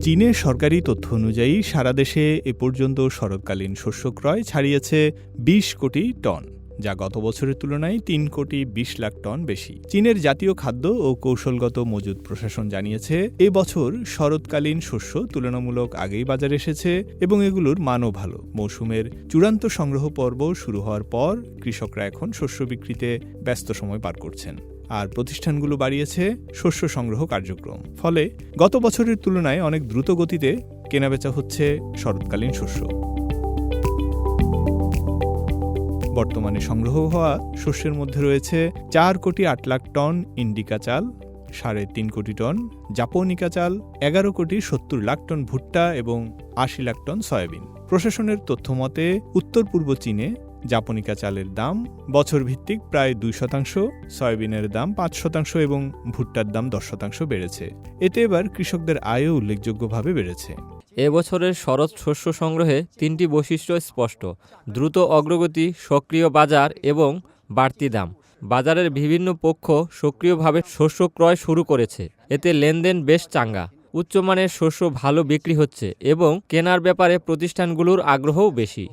চীনের সরকারি তথ্য অনুযায়ী সারা দেশে এ পর্যন্ত শরৎকালীন শস্য ক্রয় ছাড়িয়েছে ২০ কোটি টন, যা গত বছরের তুলনায় ৩ কোটি ২০ লাখ টন বেশি। চীনের জাতীয় খাদ্য ও কৌশলগত মজুদ প্রশাসন জানিয়েছে, এ বছর শরৎকালীন শস্য তুলনামূলক আগেই বাজারে এসেছে এবং এগুলোর মানও ভালো। মৌসুমের চূড়ান্ত সংগ্রহ পর্ব শুরু হওয়ার পর কৃষকরা এখন শস্য বিক্রিতে ব্যস্ত সময় পার করছেন, আর প্রতিষ্ঠানগুলো বাড়িয়েছে শস্য সংগ্রহ কার্যক্রম। ফলে গত বছরের তুলনায় অনেক দ্রুত গতিতে কেনাবেচা হচ্ছে শরৎকালীন শস্য। বর্তমানে সংগ্রহ হওয়া শস্যের মধ্যে রয়েছে ৪ কোটি ৮ লাখ টন ইন্ডিকা চাল, ৩.৫ কোটি টন জাপোনিকা চাল, ১১ কোটি ৭০ লাখ টন ভুট্টা এবং ৮০ লাখ টন সয়াবিন। প্রশাসনের তথ্যমতে উত্তর পূর্ব চীনে জাপোনিকা চালের দাম বছর ভিত্তিক প্রায় ২%, সয়াবিনের দাম ৫% এবং ভুট্টার দাম ১০% বেড়েছে। এতে এবার কৃষকদের আয়ও উল্লেখযোগ্যভাবে বেড়েছে। এবছরের শরৎ শস্য সংগ্রহে ৩টি বৈশিষ্ট্য স্পষ্ট: দ্রুত অগ্রগতি, সক্রিয় বাজার এবং বাড়তি দাম। বাজারের বিভিন্ন পক্ষ সক্রিয়ভাবে শস্য ক্রয় শুরু করেছে, এতে লেনদেন বেশ চাঙ্গা। উচ্চমানের শস্য ভালো বিক্রি হচ্ছে এবং কেনার ব্যাপারে প্রতিষ্ঠানগুলোর আগ্রহও বেশি।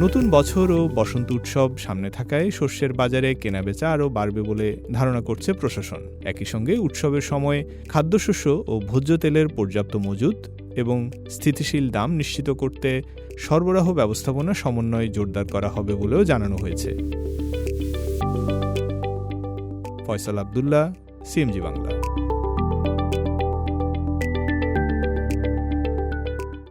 নতুন বছর ও বসন্ত উৎসব সামনে থাকায় শস্যের বাজারে কেনাবেচা আরও বাড়বে বলে ধারণা করছে প্রশাসন। একই সঙ্গে উৎসবের সময় খাদ্যশস্য ও ভোজ্য তেলের পর্যাপ্ত মজুত এবং স্থিতিশীল দাম নিশ্চিত করতে সরবরাহ ব্যবস্থাপনা সমন্বয় জোরদার করা হবে বলেও জানানো হয়েছে। ফয়সাল আব্দুল্লাহ, সিএমজি বাংলা।